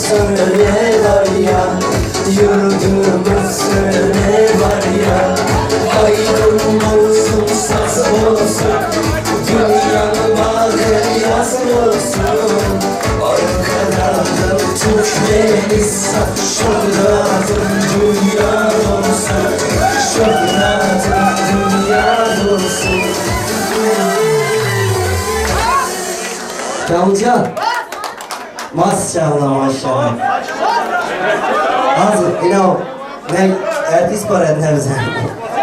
söyle var ya, yurdumuz söyle var ya. Aydın olsun, saz olsun, dünyanın bağı yaz olsun. Arkadan tuş melisa, şöhratın dünya olsun, şöhratın dünya olsun. Kamcan, maşallah maşallah. Hazır, yine o. Ne artist paran nerede?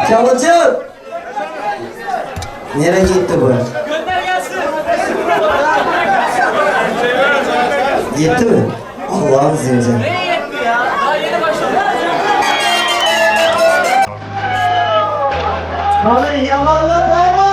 Kamcan! Nereye gitti bu? Gönder gelsin. Gitti mi? Allah'ın izniyle. Nereye yetti ya? Daha yeni başladı. Abi yalanlar var mı?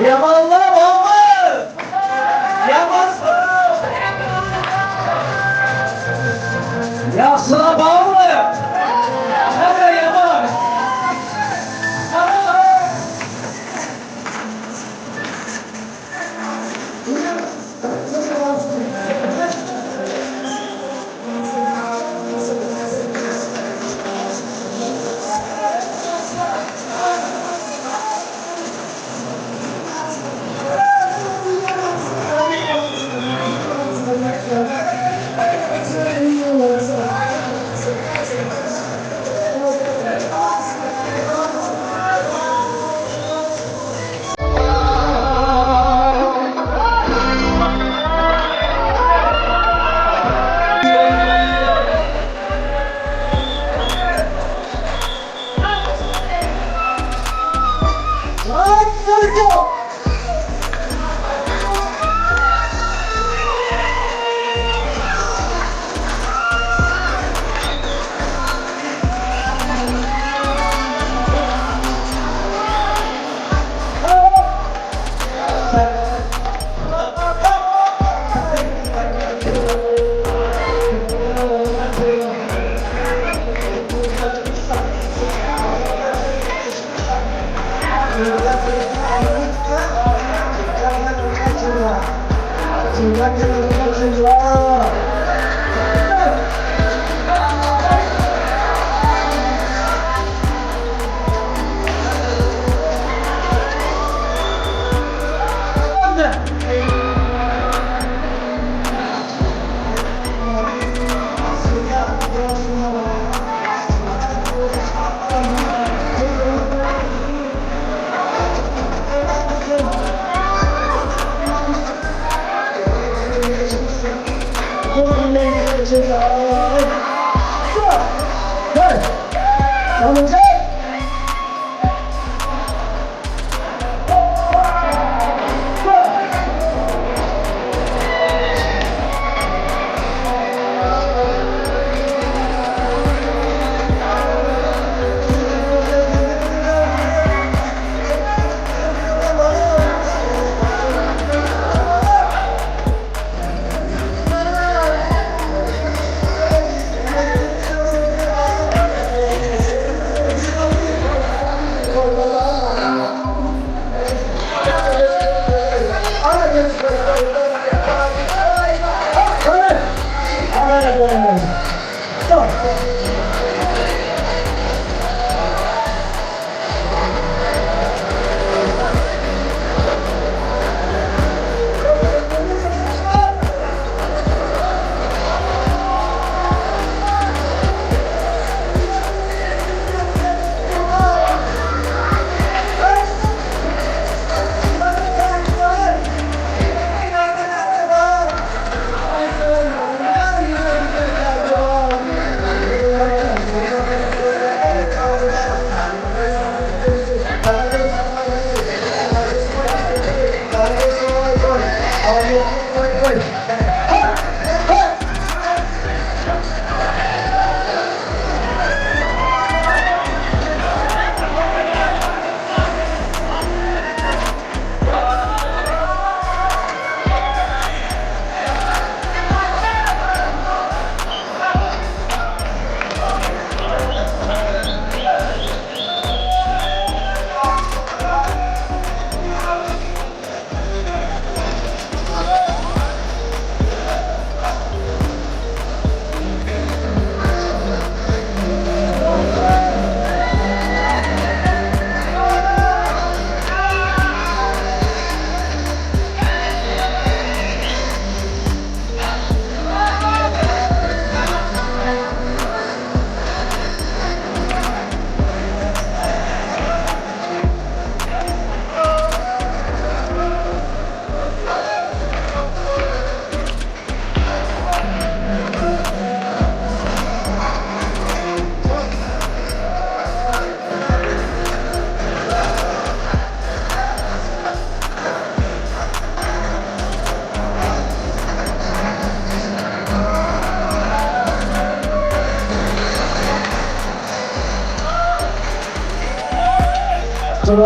Yamanlar olma! Yaman! Yaksına bağlı! Hadi yaman!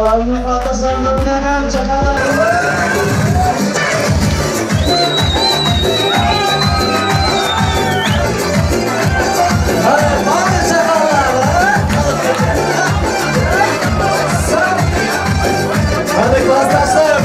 Albüm Tasarım dönem çakalar. Hadi klaslaşlar.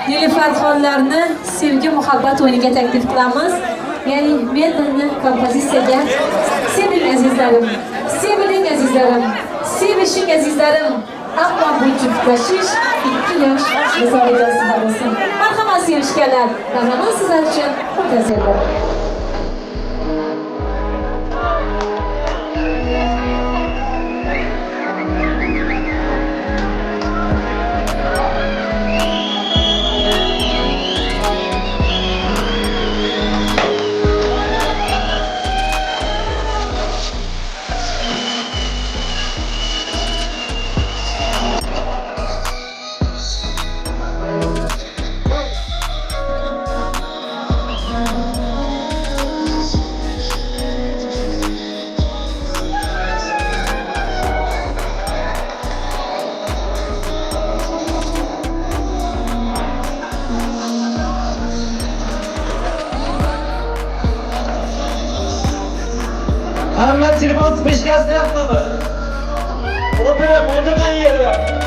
Nilüferxonlarni sevgi muhabbat o'yiniga taklif qilamiz. Ya'ni men buni kompozitsiyaga seviling azizlarim, sevishing azizlarim, ammo bu juftlashish 2 yosh misolida bo'lsin. Marhamat sevishganlar, davramiz sizlar uchun o'tkazildi. Hamma telefon speshkasini yapmadı. O'tirgan yerda.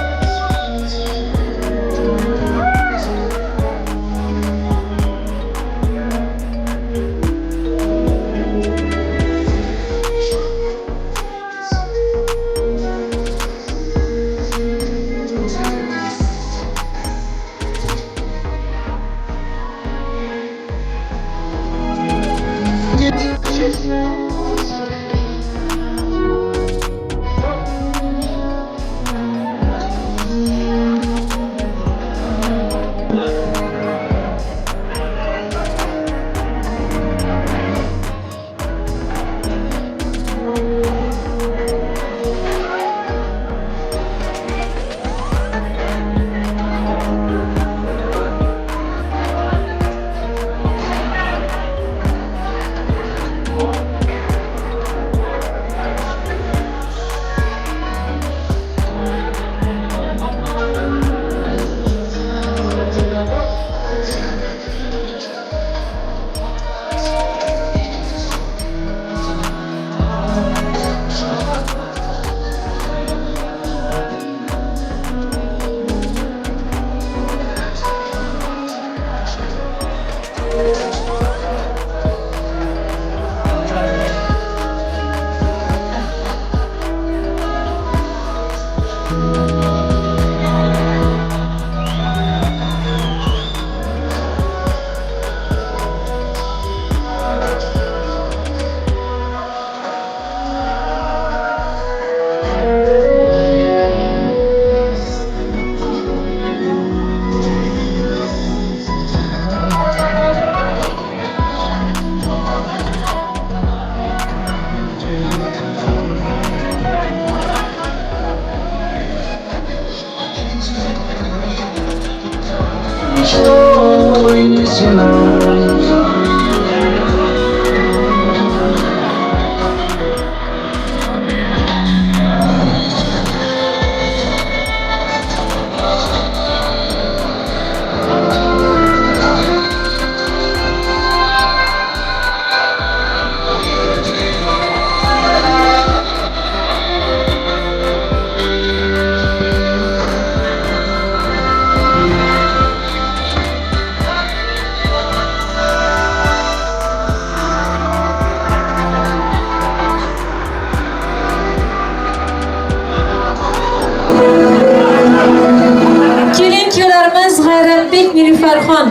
Nilüferxon,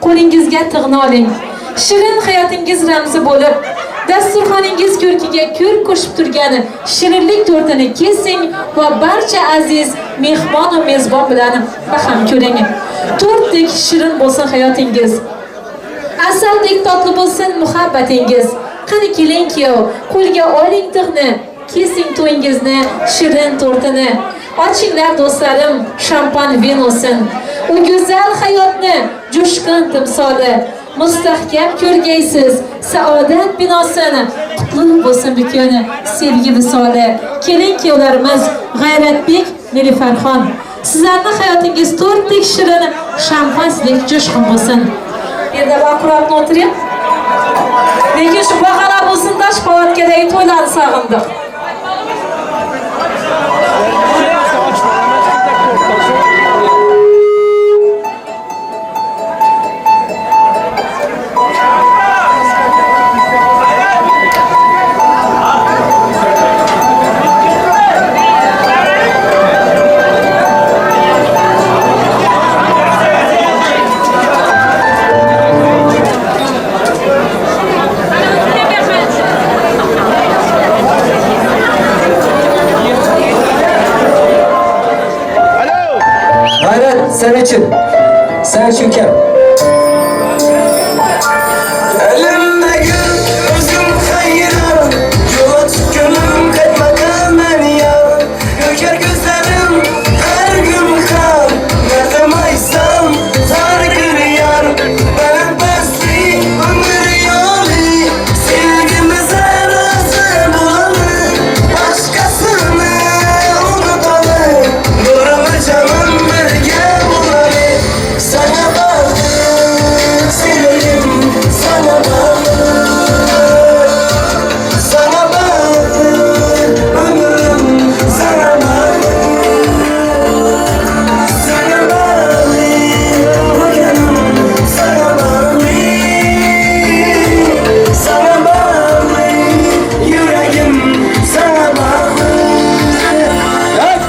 qo'lingizga tig'ni oling. Shirin hayotingiz ramzi bo'lib, dasturxoningiz ko'rkiga ko'rk qo'shib turgani shirinlik tortini kesing va barcha aziz mehmon va mezbon bilan baham ko'ring. Tortdek shirin bo'lsin hayotingiz. Asaldek tatli bo'lsin muhabbatingiz. Qani keling kuyov, qo'lga oling tig'ni, kesing to'yingizni, shirin tortini. Ochinglar do'stlarim, shampan vinosin. O güzel hayotni jo'shqin timsoli, mustahkam ko'rgaysiz, saodat binosini, qutlug' bo'lsin bukuni, sevgi visoli. Keling kuyovlarimiz, G'ayratbek, Nilüferxon. Sizlarning hayotingiz to'rtdek shirin, shampansdek jo'shqin bo'lsin. Endi vaqroqni o'tiring. Lekin shu bahona bo'lsin, Tosh qavatgadagi to'ylarni sog'indik. Sen için. Sen için kim? Elimde gül, özüm kayırım. Yola çık gönlüm kaçmadan beni ya. Göker gözlerim her gün kan. Nerede maysam zar günü yar. Ben besli ömür yoli. Sevgimize razı bulalım. Başkasını unutalım. Nurlu canım birge bulalım. Sana bağlı sevgilim, sana bağlı. Sana bağlı ömrüm, sana bağlı. Sana bağlı bugünüm, sana bağlı. Sana bağlı yüreğim, sana bağlı. Evet.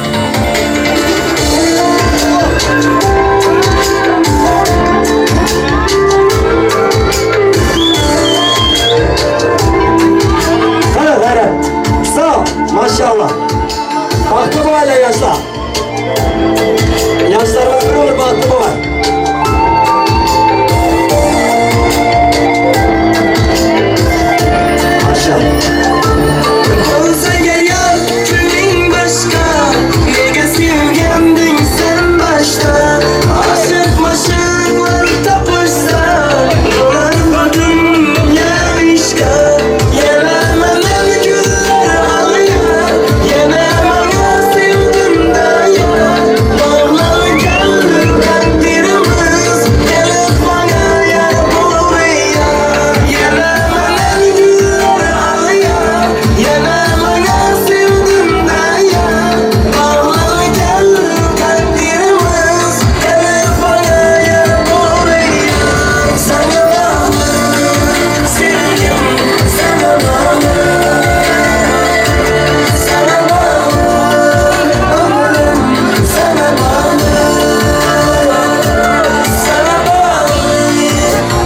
Evet, evet. Sağ ol, maşallah. Baktı bu hale yaşlar. Yaşlar ömrü olur, baktı bu hale. Maşallah. Olsa gel yar, külün başka. Nege sevgendin sen başta. Aşık maşıklar tapışsa. Dolar dünya işgal. Yenemem güller alıyor. Yenemem sevdim dayar. Bağlar gelir kalbimiz. Gelip bana yer buraya. Yenemem güller alıyor. Yenemem sevdim dayar. Bağlar gelir kalbimiz. Gelip bana yer buraya. Sana bağlı sevgim, sana bağlı. Sana bağlı ömrüm, sana bağlı. Sana bağlı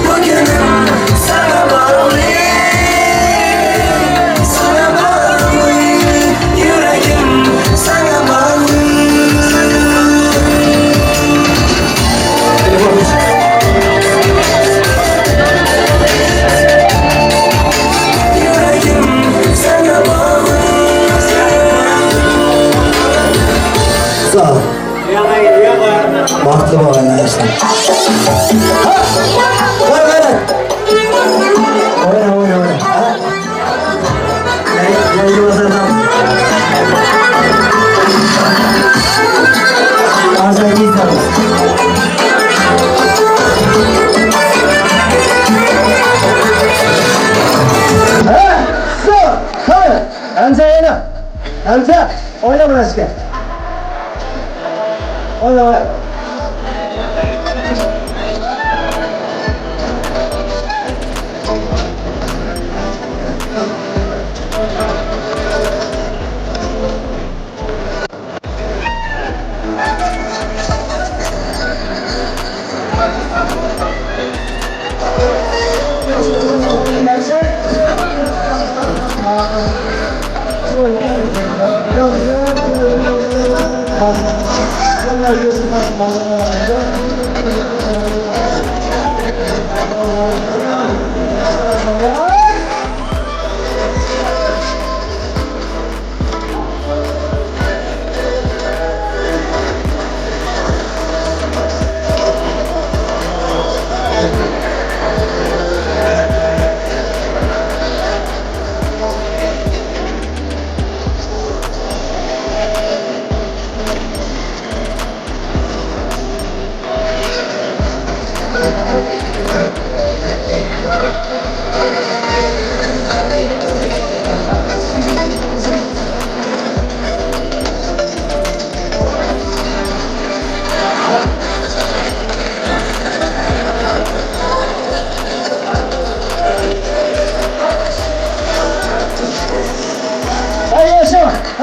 bugünüm, sana bağlı. Sana bağlı yüreğim, sana bağlı. Yüreğim sana bağlı. Sağ ol. Baktı bu arada işte. Ha! Ver ver. Oyna oyna oyna. Ha? Gel yuvadan. Azra git tamam. Ha! Dur! Hayır! Hamza oyna. Hamza! Oyna burası gel. Oyna oyna.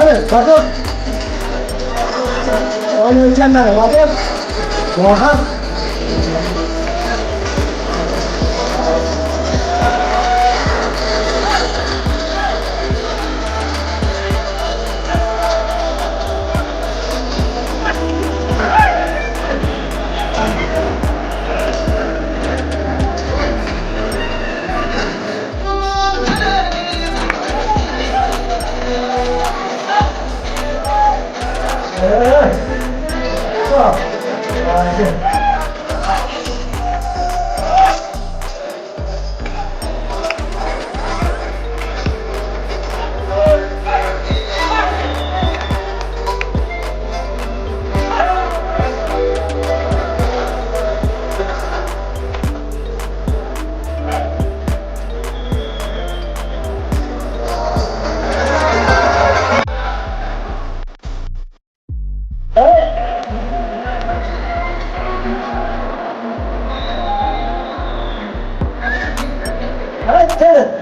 Evet, bakın. Onu ülkenlere bakın. Bakın. Evet.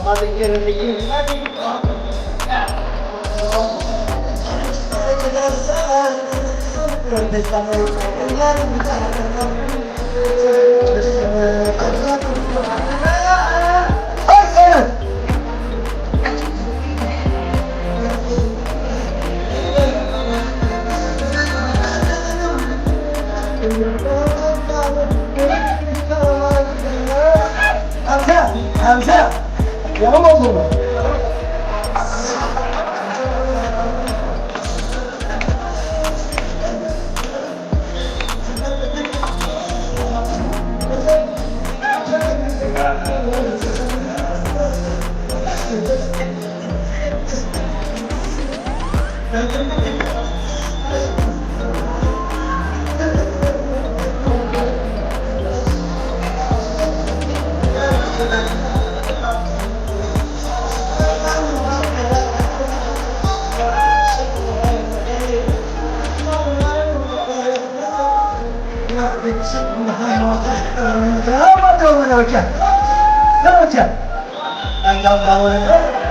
Hadi yerine yiyin. Hadi. Evet. Hamza. Yanım oldu mu? Selamat olacak. Ne olacak? Ben olacak.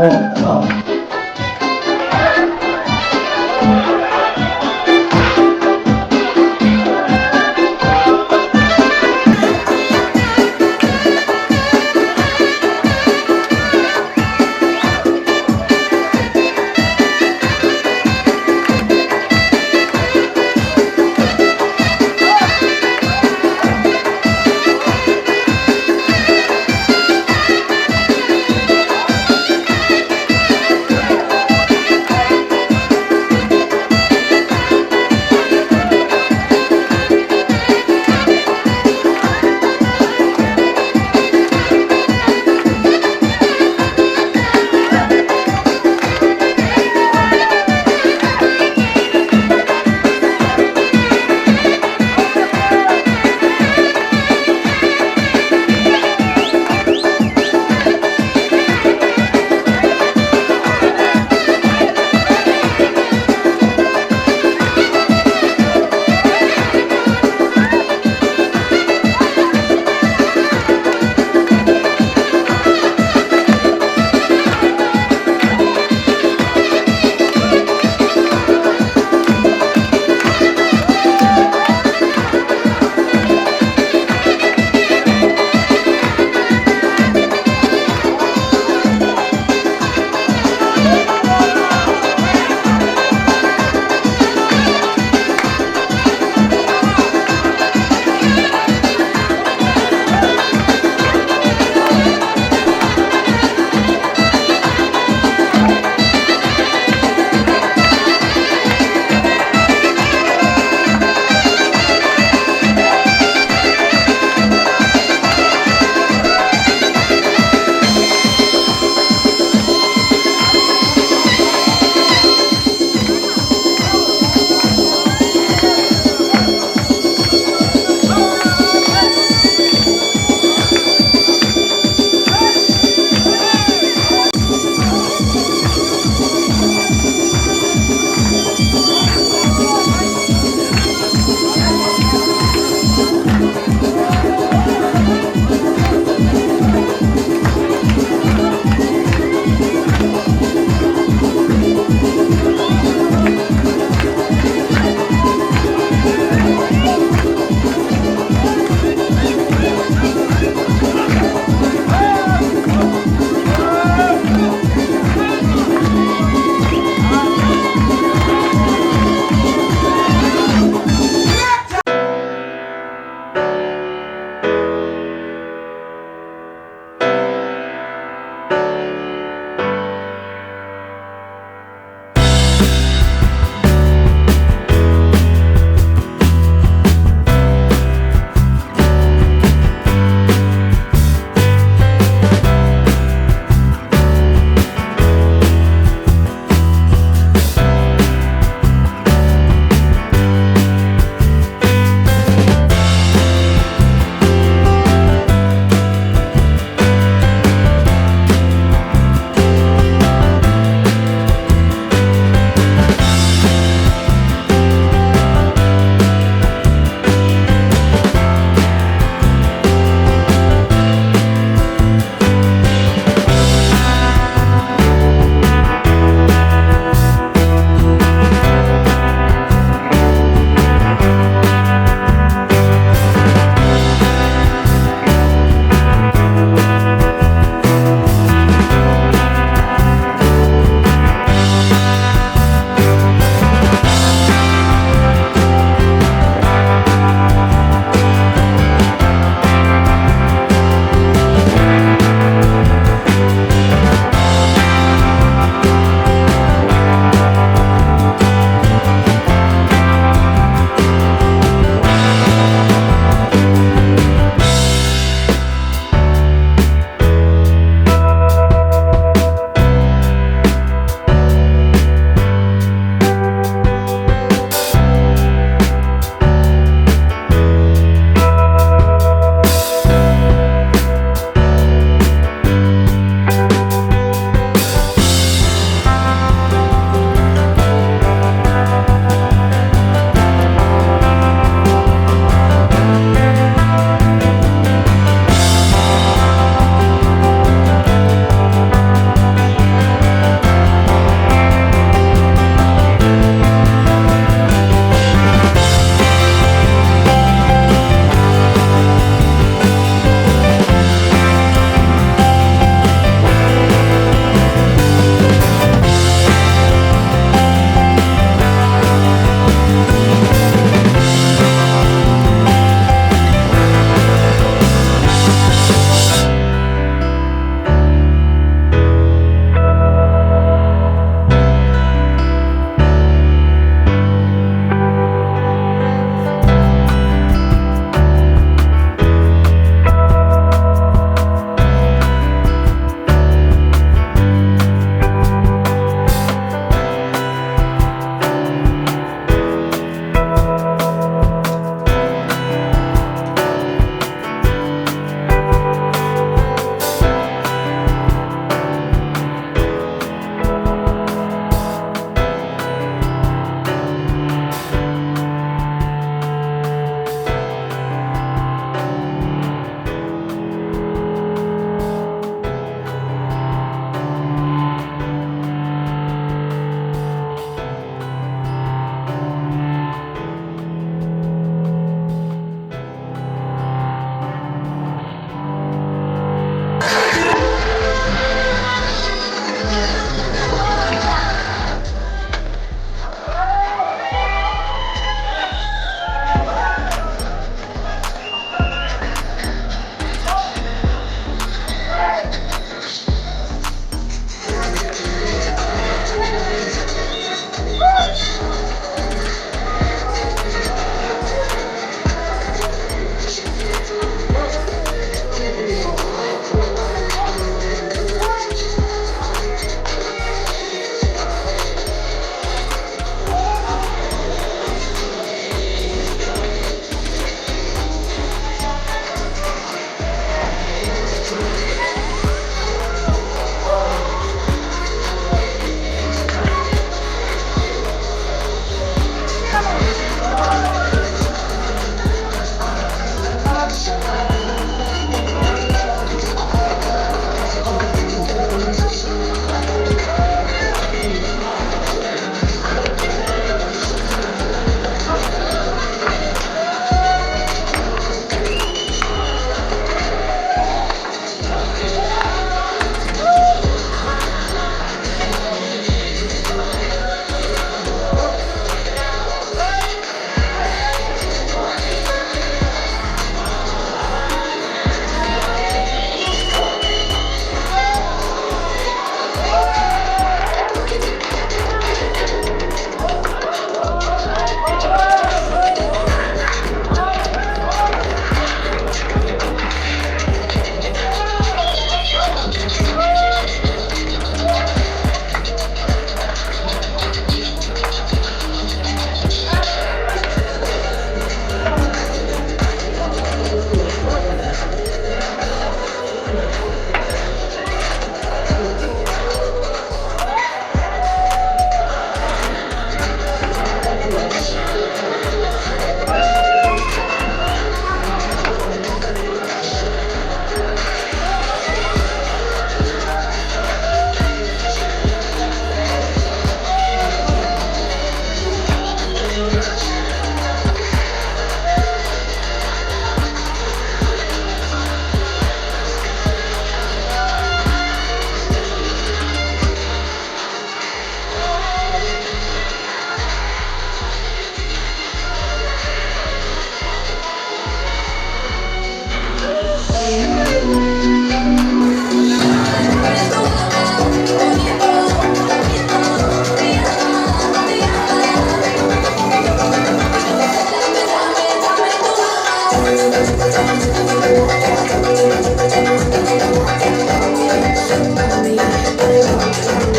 Evet, tamam.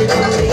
Oh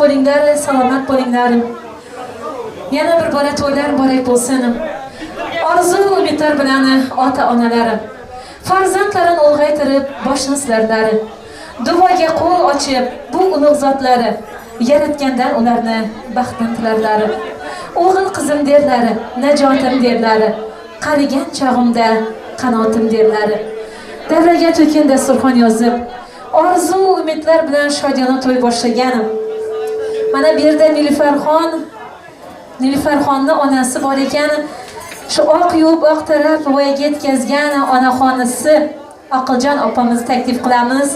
bo'linglar, salomat bo'linglar. Yana bir bora to'ylar muborak bo'lsin. Orzu umidlar bilan ota-onalarim farzandlarini ulg'aytirib boshini silarlari. Duoga qo'l ochib bu ulug' zotlari yaratgandan ularni baxtini tilarlari. O'g'il qizim derlari, najotim derlari. Qarigan chog'imda qanotim derlari. Davraga to'kin dasturxon yozib, orzu umidlar bilan shodiyona to'y boshlaganim. Mana bu yerda Nilüferxonni onasi bor ekan. Shu oq yuvib oq taraf voyaga yetkazgan onaxonisi Aqljon opamizni taklif qilamiz.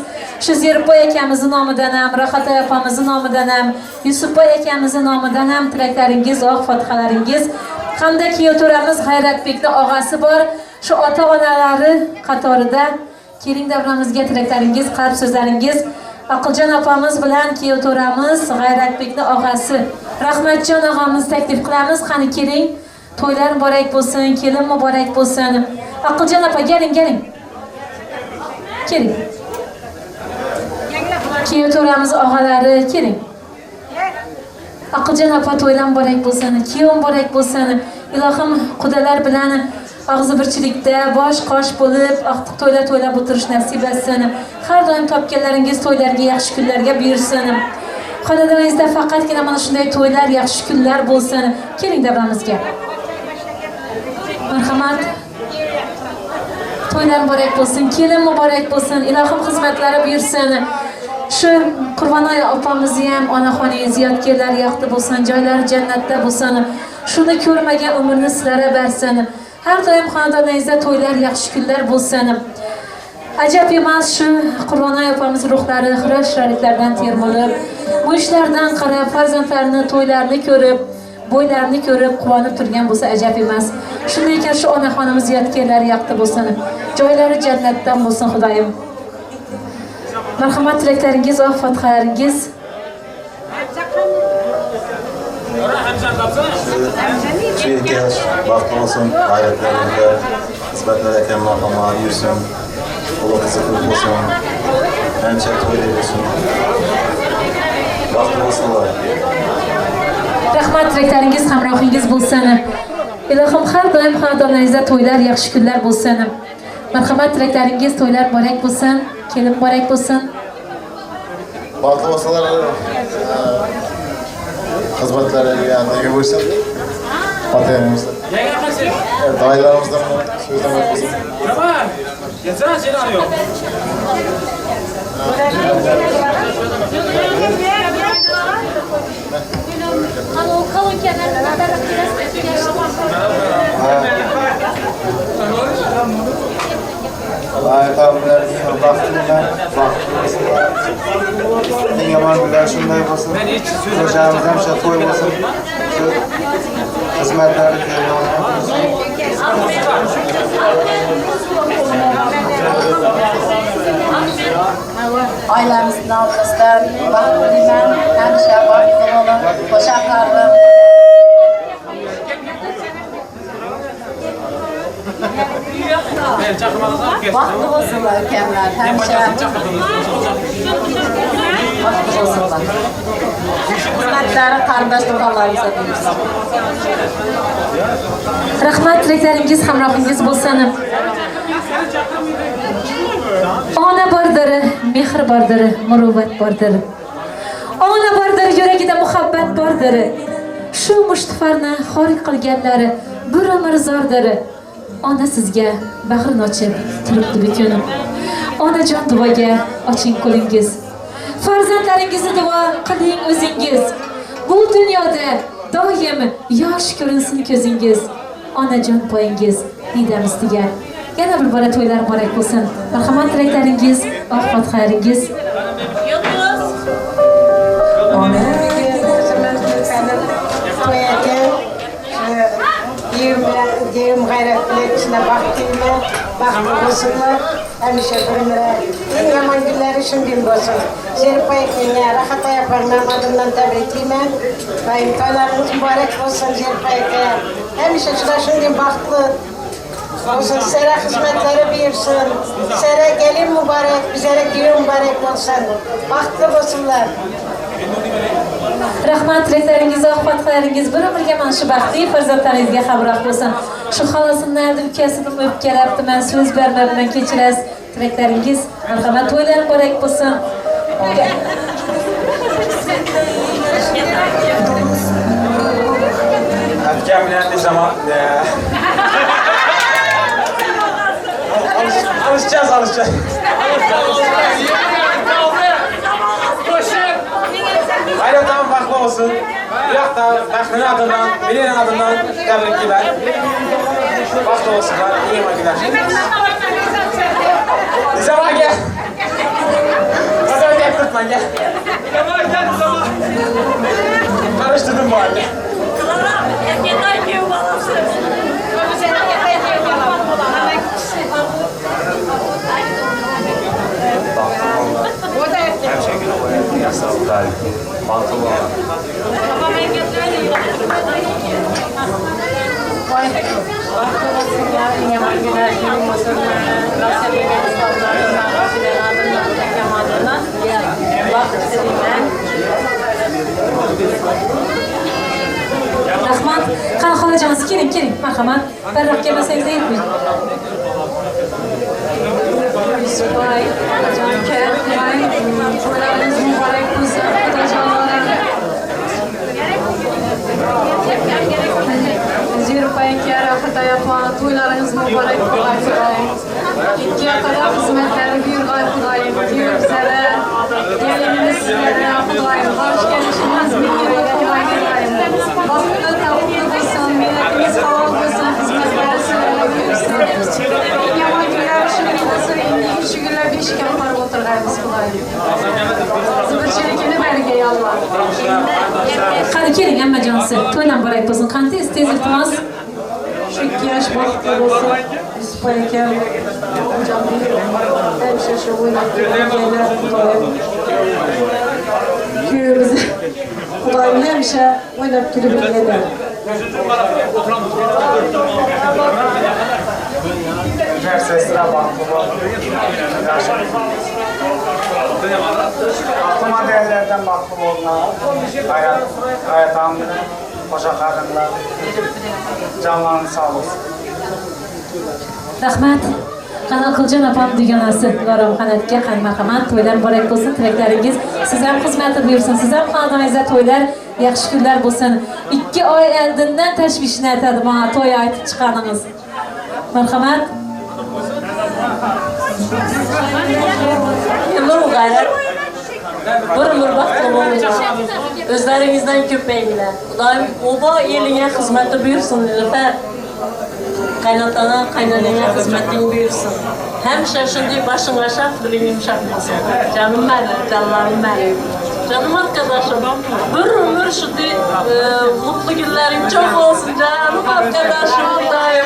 Shu Zerboy akamizning nomidan ham, Rohatay opamizning nomidan ham, Yusufboy akamizning nomidan ham tilaklaringiz, fatihalaringiz hamda kuyovto'ramiz G'ayratbekning og'asi bor. Shu ota-onalari qatorida keling davramizga tilaklaringiz, qalb so'zlaringiz Aqljon opamiz bilan kuyovto'ramiz G'ayratbekning og'asi Rahmatjon og'amizni taklif qilamiz. Qani keling. To'ylar muborak bo'lsin, kelin muborak bo'lsin. Aqljon opa keling. Keling. Kuyovto'ramiz og'alari keling. Aqljon opa to'ylar muborak bo'lsin, kuyov muborak bo'lsin. Ilohim qudalar bilan og'zi birchilikda bosh-qosh bo'lib, aqtiq to'ylab o'tirish nasib etsin. Har doim topganlaringiz to'ylarga, yaxshi kunlarga buyursin. Xonadoningizda faqatgina mana shunday to'ylar, yaxshi kunlar bo'lsin. Keling davramizga. Marhamat. To'ylar muborak bo'lsin, kelin muborak bo'lsin. Ilohim xizmatlari buyursin. Shu Qurbonoy opamizni ham onaxoningiz yodgorlar yaxti bo'lsin, joylari jannatda bo'lsin. Shuni ko'rmagan umrni sizlarga bersin. Har doim xonadoningizda to'ylar, yaxshi kunlar bo'lsin. Ajab emas shu Qurbonoy opamiz ruhlari xirosh-shariklardan termilib, bu ishlardan qarab farzandlarini to'ylarni ko'rib, bo'ylarini ko'rib quvonib turgan bo'lsa ajab emas. Shunday ekan shu onaxonimiz yodgorlari yaxti bo'lsin. Joylari jannatdan bo'lsin Xudoyim. Marhamat tilaklaringiz, fatihalaringiz. Shu erkash baxtli bo'lsin, hayotlaringizda xizmatlar ekan marhamat yursin, qo'li qiziq bo'lsin, ancha to'ylar bo'lsin, baxtli bo'lsinlar. Rahmat tilaklaringiz, hamrohingiz bo'lsin. Ilohim har doim xonadonlaringizda to'ylar, yaxshi kunlar bo'lsin. Marhamat tilaklaringiz, to'ylar muborak bo'lsin, kelin muborak bo'lsin. Baxtli bo'lsinlar. Xizmatlariga yandaga bo'lsin. Xotinimizda. Doilarimizda so'zlama bo'lsin. Nima? Yetsana seni arıyor. Alloh taololarning baxtidan eng yomon kunlar shunday bo'lsin. Ro'jamiz ham shu to'y bo'lsin. Shu xizmatlarni Ailemizin altından bakımından hem şabatlı olan koşaklarım. Vakti olsunlar ülkemler, hem vakti olsunlar. Hizmetleri kardeş olanlarımıza duyursun. Rahmat tilaklaringiz, hamrohingiz bo'lsin. Ona bordir, mehr bordir, muruvvat bordir. Ona bordir, yuragida muhabbat bordir. Shu mushtifarni xori qilganlari bir umr zordir. Ona sizga bag'rini ochib turibdi bukunim. Onajon duoga oching qo'lingiz. Farzandlaringizni duo qiling o'zingiz. Bu dunyoda doim yosh ko'rinsin ko'zingiz. Onajon poyingiz didamizga. Yana bir bora to'ylar muborak bo'lsin. Marhamat tilaklaringiz, fatihalaringiz. Diyim gayretli içine baktığımda baklı olsunlar. Hemşe durumlara. En yaman günleri şimdi olsun. Zerpa ekmeğine, rahata yaparlar. Adımdan tebrikliyim. Bayım toylarınız mübarek olsun Zerpa ekmeğine. Hemşe şurada şimdi baklı olsun. Sere hizmetleri buyursun. Sere gelin mübarek, bizlere düğün mübarek olsun. Baklı olsunlar. Rahmat, tilaklaringiz, oqibatlaringiz bir-biriga mana shu baxtli farzandlaringizga hamroh bo'lsin. Shu xolasini nerede ukasini o'pib kelibdi, men so'z bermabman, kechirasiz. Tilaklaringiz, marhamat, to'ylar muborak bo'lsin. Erken bilen zaman alışacağız. Hayır tamam bakma olsun. Yok da Bakır'ın adından, Bilir'in adından tebrikler. Bakma olsunlar, iyi makiler. Zaman gel. Hadi öyle tutma gel. Karıştırdım bu halde. Her şekilde koyalım. Yasal tarihi. Mantılı olan. Rahmat, qani xolajonsiz keling, marhamat. Barroq kelmasangiz aytmang. Yusufay, xolajon kelmang. To'ylaringiz muborak bo'lsin, xudojonlarim. Zirupayga rahmat yapma, to'ylaringiz muborak bo'lsin. İki kadar hizmetleri buyurgan Xudoyim, buyursana. Gelinimiz sizlere Xudoyim, hoş gelişiniz bilgiyle Xudoyim. Bakımda tavuklu olsun, milletimiz halal olsun, hizmetleri sizlere buyursun. Yaman günler şükür olsun, indi şükürler bir işe yapar oturganımız Xudoyim. Zıbırçılıkını belge yalvar. Hadi gelin emmajonsi, to'ydan borak bo'lsin. Qanday tez iltimos. Shu 2 yosh vaqtda bo'lsin. Yusufay aka, hocam hemşe şu oynab kelganlar Xudoyim. Kuyimiz Xudoyim hemşe oynab kulib kelganlar. Üniversitesine baktım. Aklıma değerlerden baktım onlara. Hayat hamdine, hoşa karınlar. Canlarını sağ olsun. Rahmat. Qani Qiljon opam dugonasi Lorom Qanatga qani marhamat, to'ylar muborak bo'lsin, tilaklaringiz siz ham xizmatda buyursin, siz ham xonadoningizda to'ylar, yaxshi kunlar bo'lsin. 2 oy oldindan tashvishni aytadi, mana to'y aytib chiqadingiz. Marhamat. Yıllar gayret. Bir baxtlı olun. Özlerinizden köpeygiler. Daim oba eline hizmette buyursun Nilüfer. Kaynatana, kaynanaya hizmetin buyursun. Hem şaşındı başın aşağı, dilim şapmasın. Canım benim, canlarım benim. Canım arkadaşım, bir ömür şimdi mutlu günlerin çok olsun canım arkadaşım daim.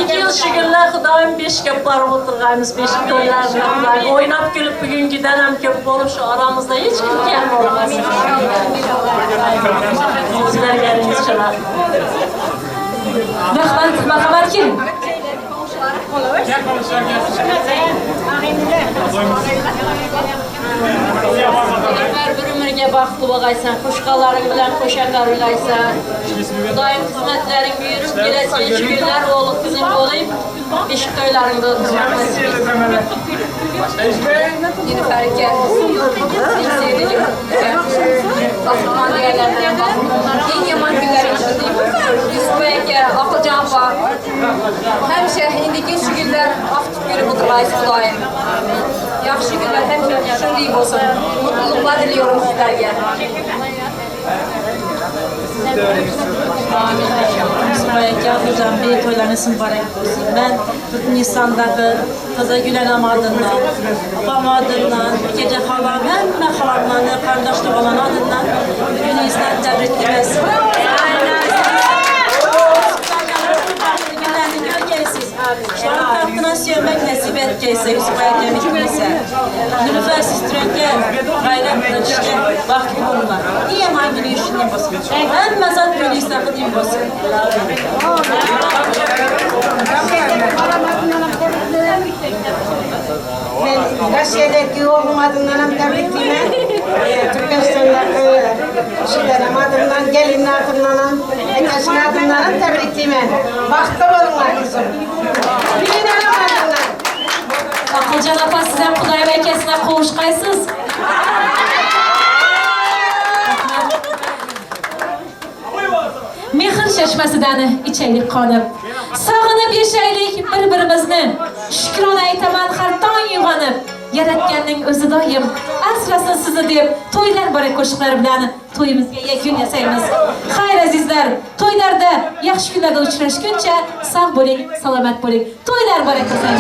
2 yıl şükürler daim 5 kep barıp oturganımız 5 toylarla. Oynap gülüp bugün gidenem köp olup şu aramızda hiç kim gelme olmasın. Sizler geliniz şuna. Rahmat, marhamat keling. Bir ömürge baxtlı bağaysan, kuşkaların bilen koşakar ulaysan. Daim hizmetlerin büyürüp, gelesiye şükürler oğluk bizim olayıp, beşik toylarında oturmaktasın. Nilüfer gel. Sevdiğim. Aklıma değerlerden bakın. En yaman günlerin içindeyim. Yusuf'a gel, akılcan var. Hemşe indiki şükürler aktif görüp oturmayız Xudoyim. Yaxşı günler hemşe şunday olsun. Mutluluklar diliyorum sizlerge. Yusuf'a hocam bir toylarınızın mübarek olsun. Ben Nisan'daki Kıza Gülen adından, babam adından, gece halam, hem halamlarını, kardeşlik olan adından bugün İslam tebrik ederiz. Şu an tahtına sürmek nasip etkiyse, Yusuf'a eklemekiyse. Nilüfer Sistren'de gayret işte vakti bulunlar. Niye hangi düşündüğüm olsun? Ben mezat günü istediğim olsun. Ben Rusya'daki oğlum adından tebrikliyim. Türkmenistan'daki kişilerim adından, gelinin adından, ekesinin adından tebrikliyim. Baktım olunlar kızım. Bilin hanım adından. Akılcan apa sizden Kuday ve ekesine kavuşkaysız. Mehir çeşmesinden içeylik kanıp, sağınıp yaşaylik bir-birimizni, şükrana aytaman hartan yuğanıp, yaratganning o'zi doim asrasin sizni deb to'ylar bora qo'shiqlari bilan to'yimizga yakun yasaymiz. Xayr azizlar, to'ylarda yaxshi kunlarda uchrashguncha sog' bo'ling, salomat bo'ling. To'ylar bora ko'rsin.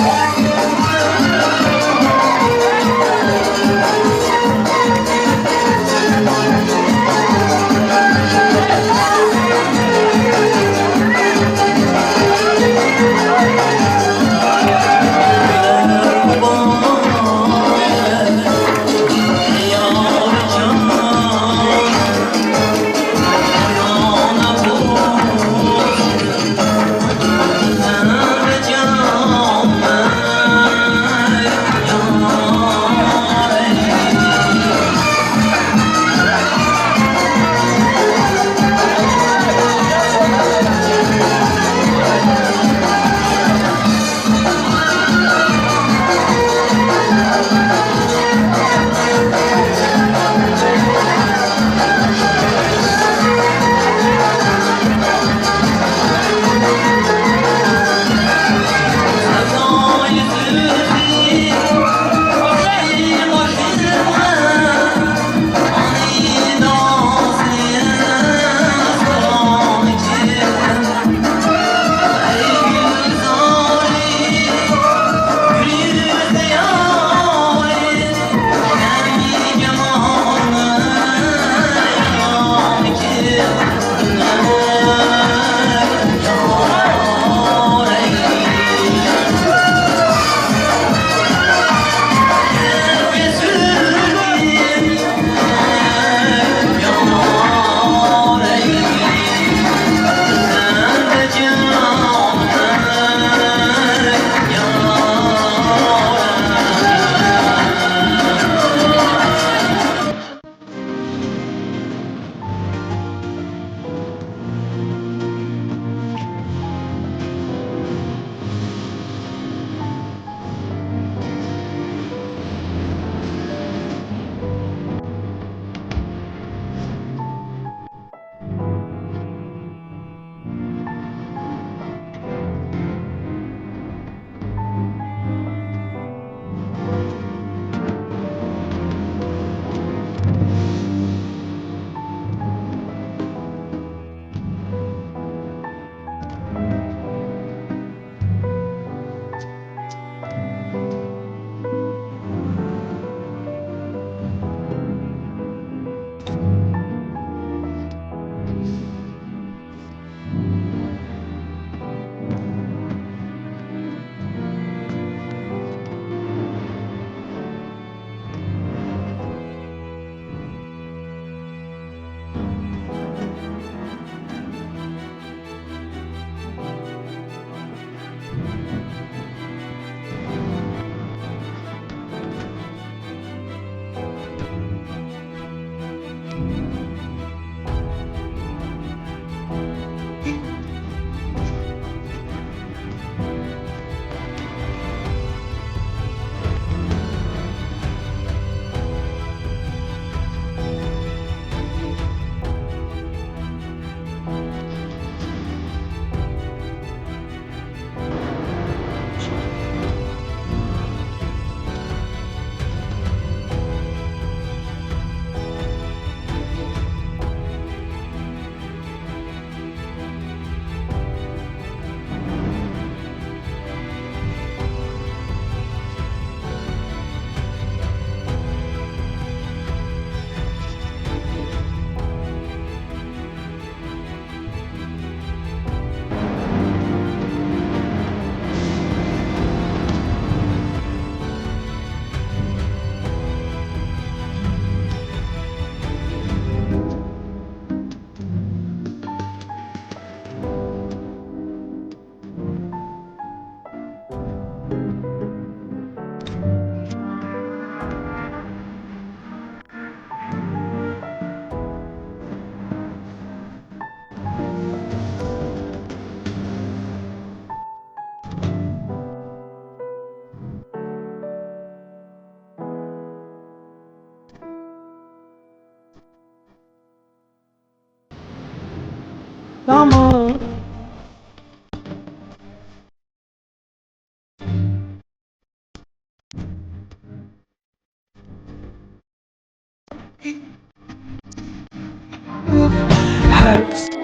damı. Her